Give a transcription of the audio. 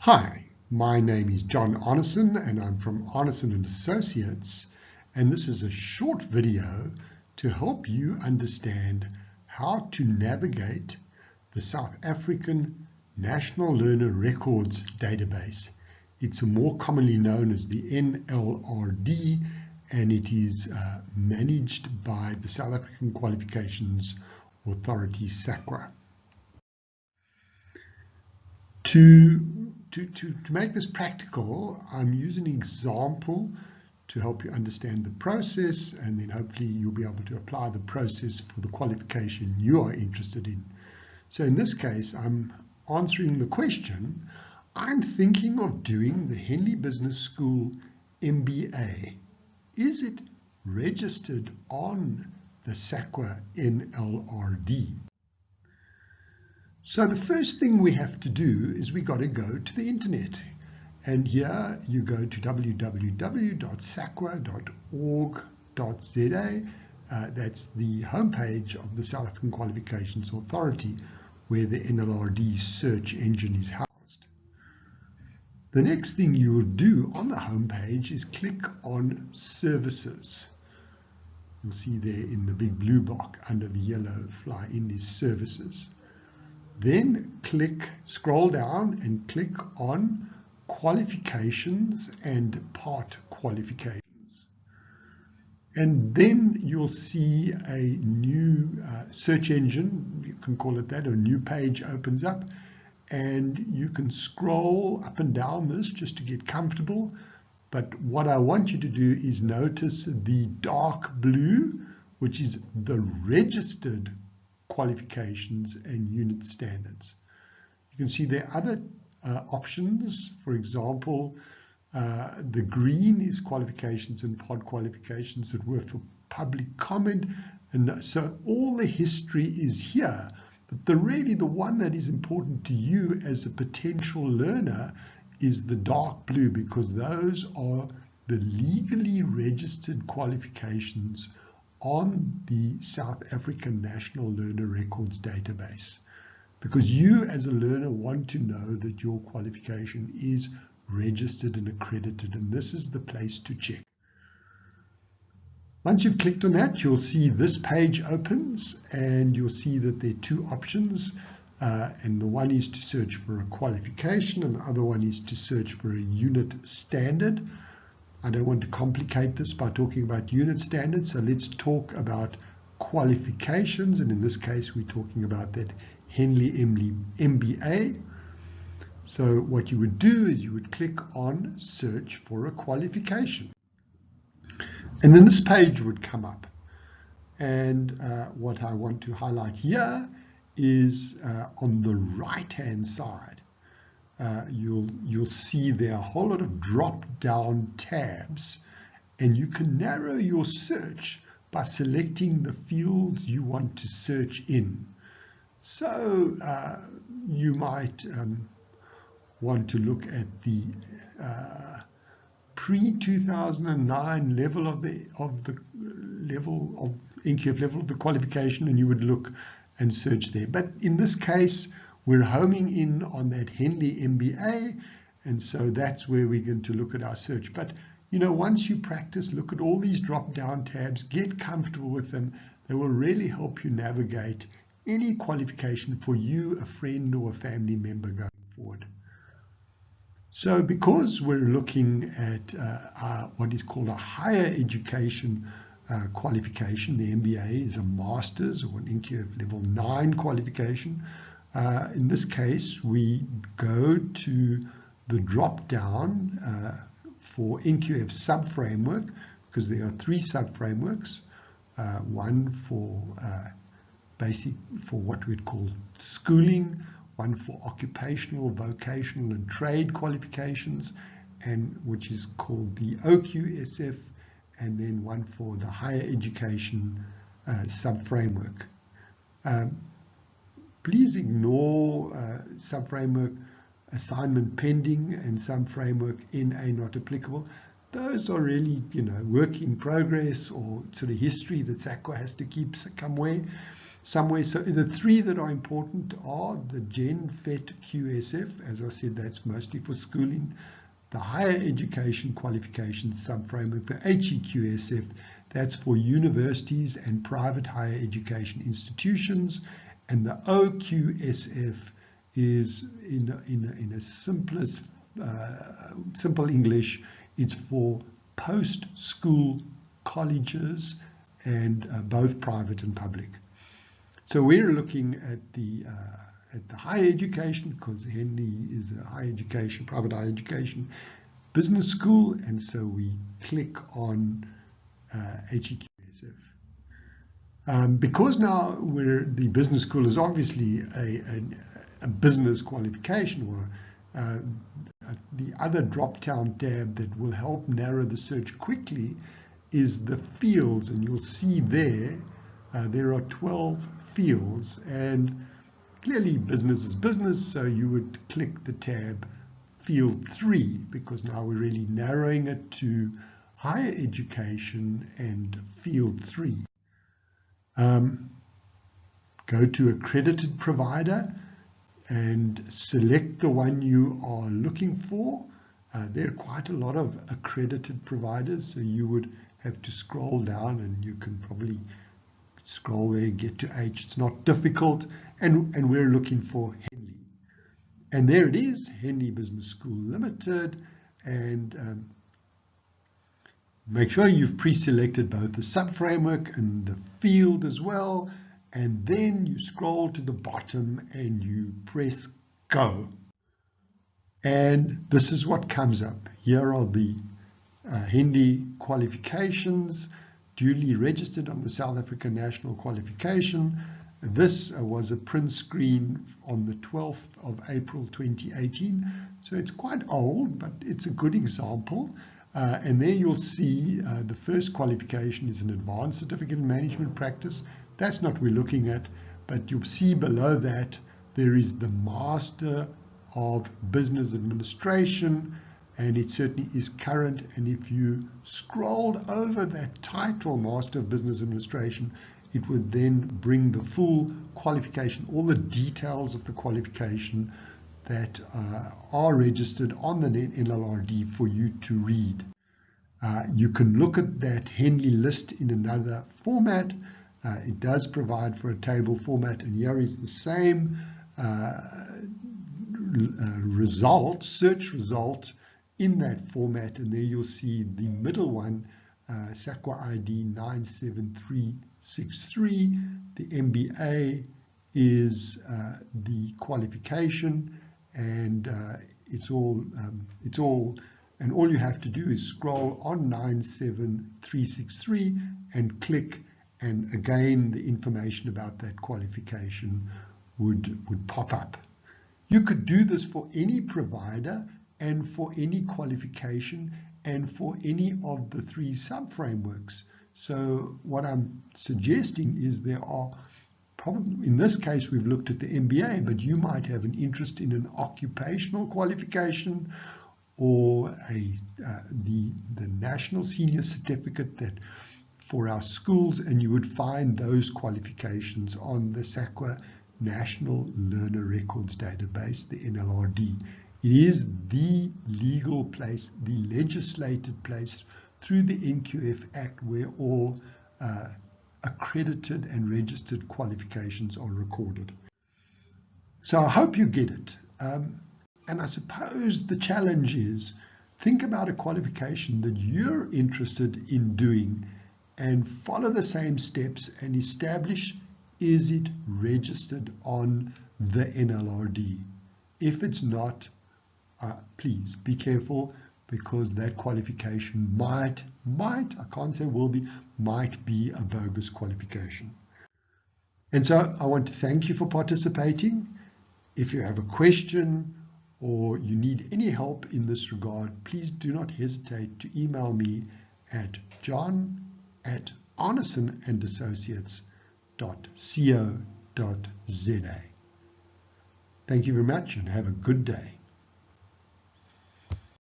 Hi, my name is John Arneson and I'm from Arneson & Associates, and this is a short video to help you understand how to navigate the South African National Learner Records database. It's more commonly known as the NLRD, and it is managed by the South African Qualifications Authority, SAQA. To make this practical, I'm using an example to help you understand the process, and then hopefully you'll be able to apply the process for the qualification you are interested in. So in this case, I'm answering the question, I'm thinking of doing the Henley Business School MBA. Is it registered on the SAQA NLRD? So the first thing we have to do is we got to go to the internet, and here you go to www.saqua.org.za. That's the homepage of the South African Qualifications Authority, where the NLRD search engine is housed. The next thing you'll do on the homepage is click on Services. You'll see there in the big blue block under the yellow fly in is Services. Then scroll down and click on Qualifications and Part Qualifications. And then you'll see a new search engine, you can call it that, a new page opens up, and you can scroll up and down this just to get comfortable. But what I want you to do is notice the dark blue, which is the registered qualifications and unit standards. You can see there are other options. For example, the green is qualifications and pod qualifications that were for public comment, and so all the history is here. But the one that is important to you as a potential learner is the dark blue, because those are the legally registered qualifications on the South African National Learner Records database, because you as a learner want to know that your qualification is registered and accredited, and this is the place to check. Once you've clicked on that, you'll see this page opens, and you'll see that there are two options, and the one is to search for a qualification and the other one is to search for a unit standard. I don't want to complicate this by talking about unit standards, so let's talk about qualifications, and in this case we're talking about that Henley MBA. So what you would do is you would click on search for a qualification, and then this page would come up, and what I want to highlight here is on the right hand side. You'll see there are a whole lot of drop-down tabs, and you can narrow your search by selecting the fields you want to search in. So you might want to look at the pre-2009 level of the NQF level of the qualification, and you would look and search there. But in this case, we're homing in on that Henley MBA, and so that's where we're going to look at our search. But you know, once you practice, look at all these drop-down tabs, get comfortable with them. They will really help you navigate any qualification for you, a friend, or a family member going forward. So because we're looking at what is called a higher education qualification, the MBA is a master's or an NQF level 9 qualification. In this case, we go to the drop-down for NQF sub-framework, because there are 3 sub-frameworks, one for what we'd call schooling, one for occupational, vocational and trade qualifications, and which is called the OQSF, and then one for the higher education sub-framework. Please ignore sub-framework assignment pending and sub-framework NA not applicable. Those are really, you know, work in progress or sort of history that SAQA has to keep somewhere. somewhere. So the three that are important are the Gen FET QSF. As I said, that's mostly for schooling. The Higher Education Qualification Sub-Framework, the HEQSF, that's for universities and private higher education institutions. And the OQSF is, in a simple English, it's for post-school colleges, and both private and public. So we're looking at the higher education, because Henley is a higher education, private higher education business school, and so we click on HEQSF. Because now the business school is obviously a business qualification, or the other drop-down tab that will help narrow the search quickly is the fields, and you'll see there are 12 fields, and clearly business is business, so you would click the tab field 3, because now we're really narrowing it to higher education and field 3. Go to accredited provider and select the one you are looking for. There are quite a lot of accredited providers, so you would have to scroll down, and you can probably scroll there, get to H. It's not difficult, and we're looking for Henley. And there it is, Henley Business School Limited, and make sure you've pre-selected both the sub-framework and the field as well, and then you scroll to the bottom and you press go. And this is what comes up. Here are the Henley qualifications, duly registered on the South African National Qualification. This was a print screen on the 12th of April 2018, so it's quite old, but it's a good example. And there you'll see the first qualification is an advanced certificate in management practice. That's not what we're looking at, but you'll see below that there is the Master of Business Administration, and it certainly is current. And if you scrolled over that title, Master of Business Administration, it would then bring the full qualification, all the details of the qualification that are registered on the NLRD for you to read. You can look at that Henley list in another format. It does provide for a table format, and here is the same search result in that format, and there you'll see the middle one, SAQA ID 97363. The MBA is the qualification, and and all you have to do is scroll on 97363 and click, and again the information about that qualification would pop up. You could do this for any provider and for any qualification and for any of the 3 sub-frameworks. So what I'm suggesting is there are probably, in this case we've looked at the MBA, but you might have an interest in an occupational qualification, or the National Senior Certificate that for our schools, and you would find those qualifications on the SAQA National Learner Records Database, the NLRD. It is the legal place, the legislated place through the NQF Act where all accredited and registered qualifications are recorded. So I hope you get it. And I suppose the challenge is, think about a qualification that you're interested in doing and follow the same steps and establish, is it registered on the NLRD? If it's not, please be careful, because that qualification might, I can't say will be, might be a bogus qualification. And so I want to thank you for participating. If you have a question or you need any help in this regard, please do not hesitate to email me at john@arneson&associates.co.za. Thank you very much and have a good day.